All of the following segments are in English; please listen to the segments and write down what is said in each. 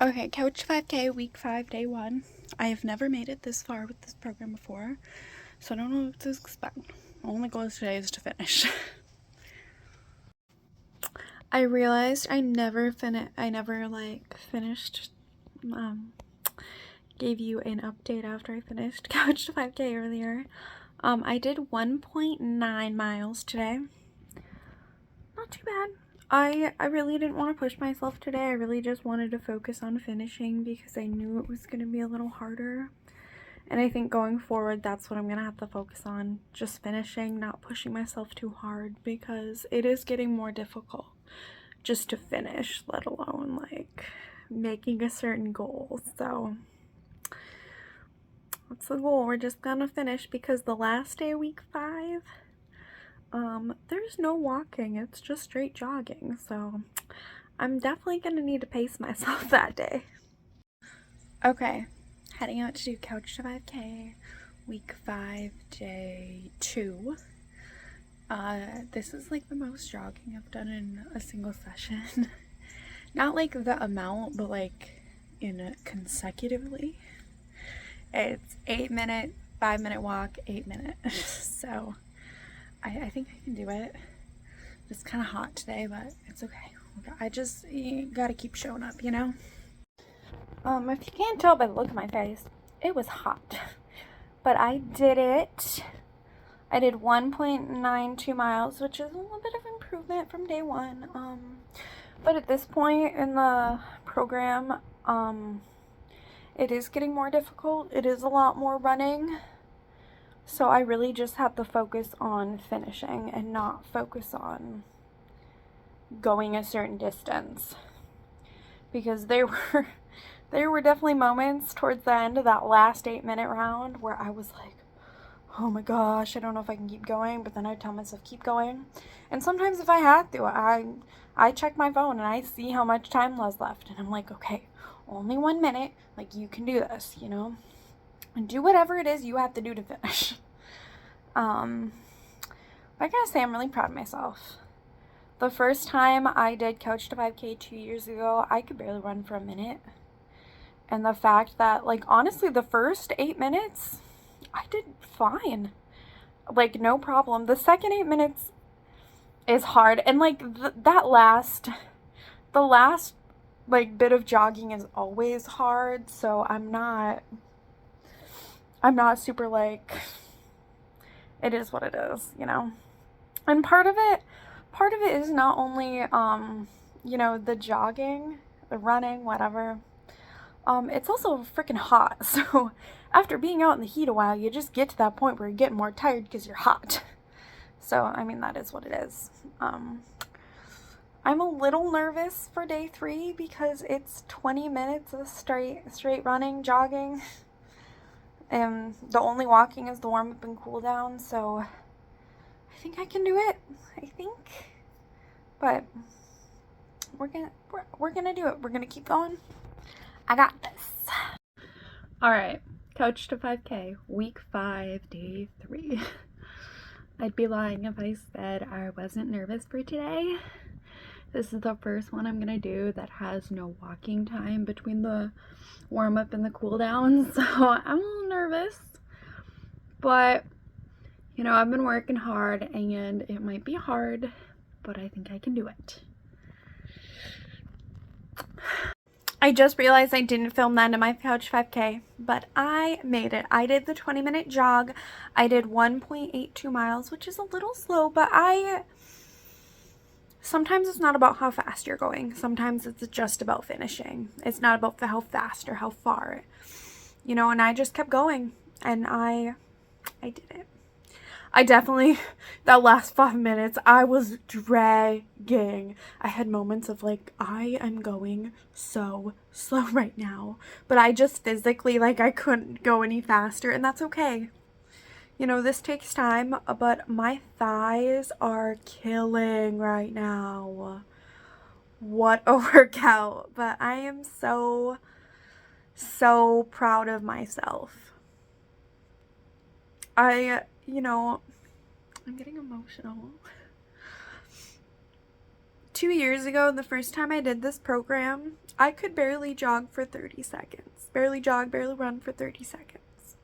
Okay, Couch 5K, week 5, day 1. I have never made it this far with this program before, so I don't know what to expect. My only goal today is to finish. I realized I never finished, gave you an update after I finished Couch 5K earlier. I did 1.9 miles today. Not too bad. I really didn't want to push myself today. I really just wanted to focus on finishing because I knew it was going to be a little harder. And I think going forward, that's what I'm going to have to focus on. Just finishing, not pushing myself too hard, because it is getting more difficult just to finish, let alone like making a certain goal. So that's the goal. We're just going to finish because the last day, week 5, there's no walking. It's just straight jogging. So I'm definitely going to need to pace myself that day. Okay, heading out to do Couch to 5K, week 5, day 2. This is like the most jogging I've done in a single session. Not like the amount, but like in consecutively. It's 8-minute, 5-minute walk, 8-minute. So I think I can do it. It's kind of hot today, but it's okay. You gotta keep showing up, you know? If you can't tell by the look of my face, it was hot. But I did it. I did 1.92 miles, which is a little bit of improvement from day 1. But at this point in the program, it is getting more difficult. It is a lot more running. So I really just have to focus on finishing and not focus on going a certain distance. Because there were definitely moments towards the end of that last 8-minute round where I was like, oh my gosh, I don't know if I can keep going, but then I tell myself keep going. And sometimes if I had to, I check my phone and I see how much time was left, and I'm like, okay, only 1 minute, like you can do this, you know, and do whatever it is you have to do to finish. But I gotta say, I'm really proud of myself. The first time I did Couch to 5K 2 years ago, I could barely run for a minute. And the fact that, like, honestly, the first 8 minutes, I did fine. Like, no problem. The second 8 minutes is hard. And, like, the last, like, bit of jogging is always hard. So I'm not super, like, it is what it is, you know? And part of it is not only, you know, the jogging, the running, whatever. It's also freaking hot. So after being out in the heat a while, you just get to that point where you're getting more tired because you're hot. So, I mean, that is what it is. I'm a little nervous for day 3 because it's 20 minutes of straight running, jogging. And the only walking is the warm up and cool down. So I think I can do it. I think. But we're gonna do it. We're gonna keep going. I got this. All right, Couch to 5K, week 5, day 3. I'd be lying if I said I wasn't nervous for today. This is the first one I'm gonna do that has no walking time between the warm up and the cool down, so I'm a little nervous. But, you know, I've been working hard and it might be hard, but I think I can do it. I just realized I didn't film the end of my Couch 5K, but I made it. I did the 20-minute jog. I did 1.82 miles, which is a little slow, but sometimes it's not about how fast you're going. Sometimes it's just about finishing. It's not about how fast or how far, you know, and I just kept going, and I did it. I definitely, that last 5 minutes, I was dragging. I had moments of like, I am going so slow right now. But I just physically, like, I couldn't go any faster, and that's okay. You know, this takes time, but my thighs are killing right now. What a workout. But I am so proud of myself. You know, I'm getting emotional. 2 years ago, the first time I did this program, I could barely jog for 30 seconds. Barely jog, barely run for 30 seconds.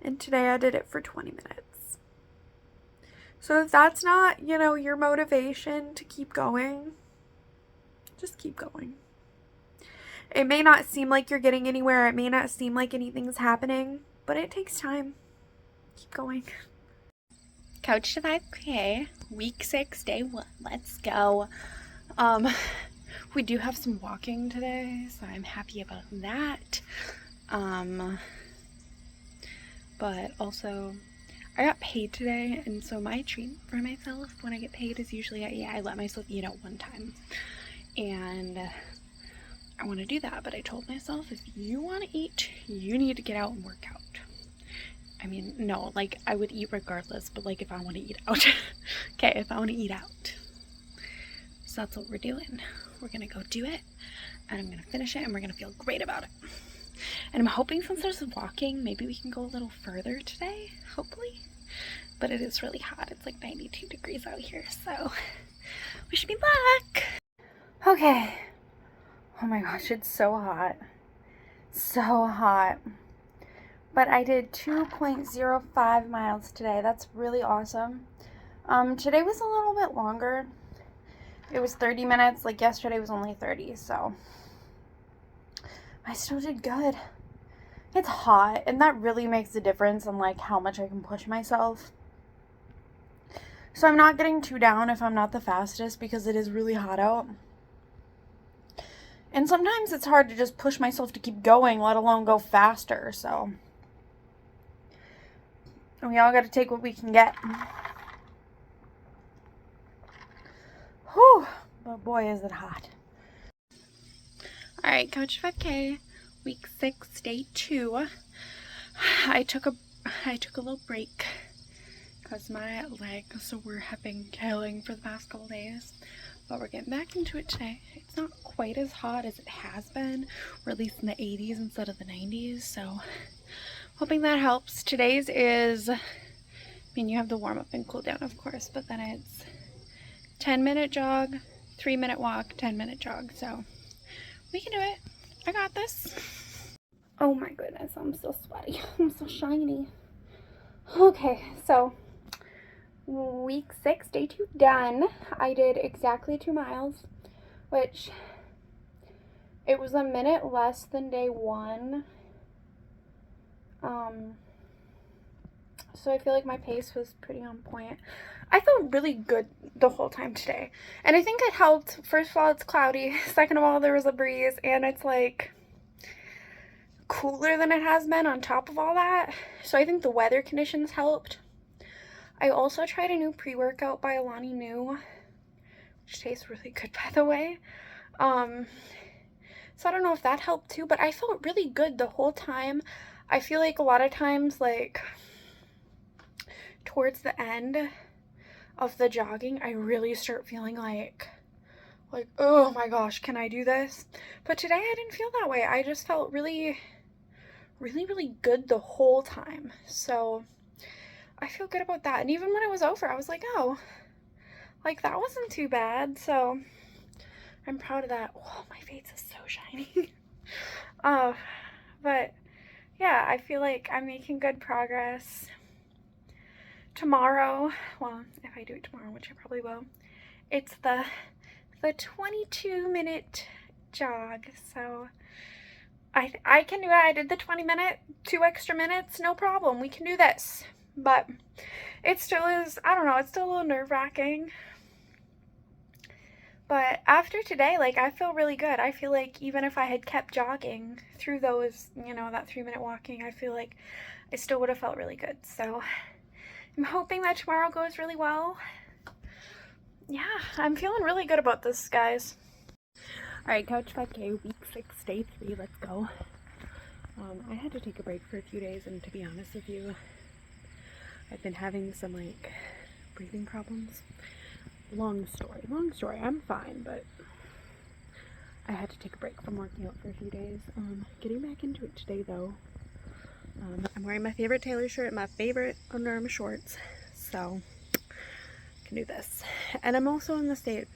And today I did it for 20 minutes. So if that's not, you know, your motivation to keep going, just keep going. It may not seem like you're getting anywhere. It may not seem like anything's happening, but it takes time. Keep going. Couch to 5K, week 6, day 1. Let's go. We do have some walking today, so I'm happy about that. But also, I got paid today, and so my treat for myself when I get paid is usually, I let myself eat out one time. And I want to do that, but I told myself, if you want to eat, you need to get out and work out. I mean, no, like, I would eat regardless, but, like, if I want to eat out. Okay, if I want to eat out. So that's what we're doing. We're going to go do it, and I'm going to finish it, and we're going to feel great about it. And I'm hoping since there's walking, maybe we can go a little further today, hopefully. But it is really hot. It's like 92 degrees out here, so wish me luck. Okay. Oh my gosh, it's so hot. So hot. But I did 2.05 miles today. That's really awesome. Today was a little bit longer. It was 30 minutes. Like yesterday was only 30, so I still did good. It's hot, and that really makes a difference in like how much I can push myself. So I'm not getting too down if I'm not the fastest because it is really hot out. And sometimes it's hard to just push myself to keep going, let alone go faster, so we all got to take what we can get. Whew, but boy is it hot. Alright, Couch 5K, week 6, day 2. I took a little break because my legs have been killing for the past couple days. But we're getting back into it today. It's not quite as hot as it has been. We're at least in the 80s instead of the 90s, so hoping that helps. Today's is, I mean, you have the warm up and cool down, of course, but then it's 10-minute jog, 3-minute walk, 10-minute jog, so we can do it. I got this. Oh my goodness, I'm so sweaty. I'm so shiny. Okay, so week 6, day 2 done. I did exactly 2 miles, which it was a minute less than day 1. So I feel like my pace was pretty on point. I felt really good the whole time today. And I think it helped. First of all, it's cloudy. Second of all, there was a breeze, and it's like cooler than it has been on top of all that. So I think the weather conditions helped. I also tried a new pre-workout by Alani Nu, which tastes really good, by the way. So I don't know if that helped too, but I felt really good the whole time. I feel like a lot of times, like, towards the end of the jogging, I really start feeling like, oh my gosh, can I do this? But today I didn't feel that way. I just felt really, really, really good the whole time. So I feel good about that. And even when it was over, I was like, oh, like, that wasn't too bad. So I'm proud of that. Oh, my face is so shiny. But yeah, I feel like I'm making good progress. Tomorrow, well, if I do it tomorrow, which I probably will, it's the 22-minute jog. So I can do it. I did the 20-minute, 2 extra minutes, no problem. We can do this. But it still is, I don't know, it's still a little nerve-wracking. But after today, like, I feel really good. I feel like even if I had kept jogging through those, you know, that 3-minute walking, I feel like I still would have felt really good. So I'm hoping that tomorrow goes really well. Yeah, I'm feeling really good about this, guys. Alright, Couch 5K, week 6, day 3, let's go. I had to take a break for a few days, and to be honest with you, I've been having some, like, breathing problems. Long story. I'm fine, but I had to take a break from working out for a few days. Getting back into it today, though. I'm wearing my favorite Taylor shirt, my favorite Under Armour shorts, so I can do this. And I'm also in the state,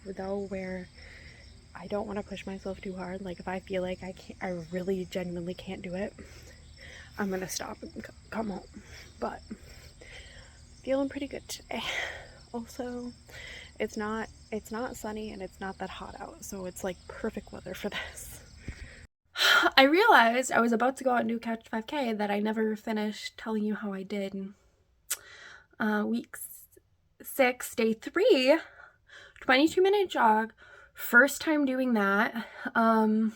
though, where I don't want to push myself too hard. Like if I feel like I really genuinely can't do it, I'm gonna stop and come home. But feeling pretty good today. Also, it's not sunny and it's not that hot out, so it's like perfect weather for this. I realized I was about to go out and do Catch 5K that I never finished telling you how I did. Week 6, day 3, 22-minute jog. First time doing that. I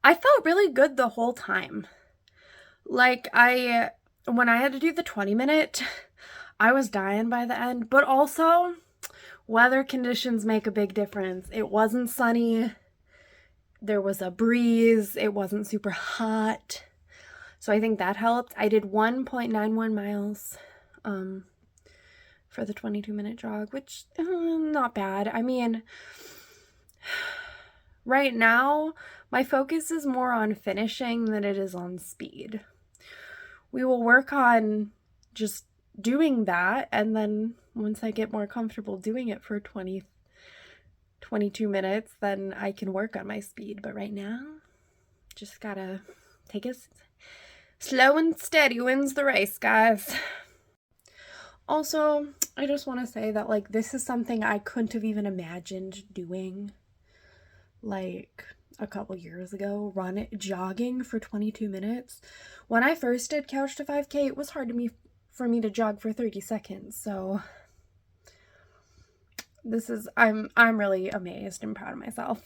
felt really good the whole time. Like when I had to do the 20-minute, I was dying by the end, but also weather conditions make a big difference. It wasn't sunny. There was a breeze. It wasn't super hot. So I think that helped. I did 1.91 miles for the 22-minute jog, which not bad. I mean, right now, my focus is more on finishing than it is on speed. We will work on just doing that, and then once I get more comfortable doing it for 22 minutes, then I can work on my speed. But right now, just gotta take it slow and steady wins the race, guys. Also, I just want to say that, like, this is something I couldn't have even imagined doing, like, a couple years ago, jogging for 22 minutes. When I first did Couch to 5K, it was hard for me to jog for 30 seconds, so I'm really amazed and proud of myself.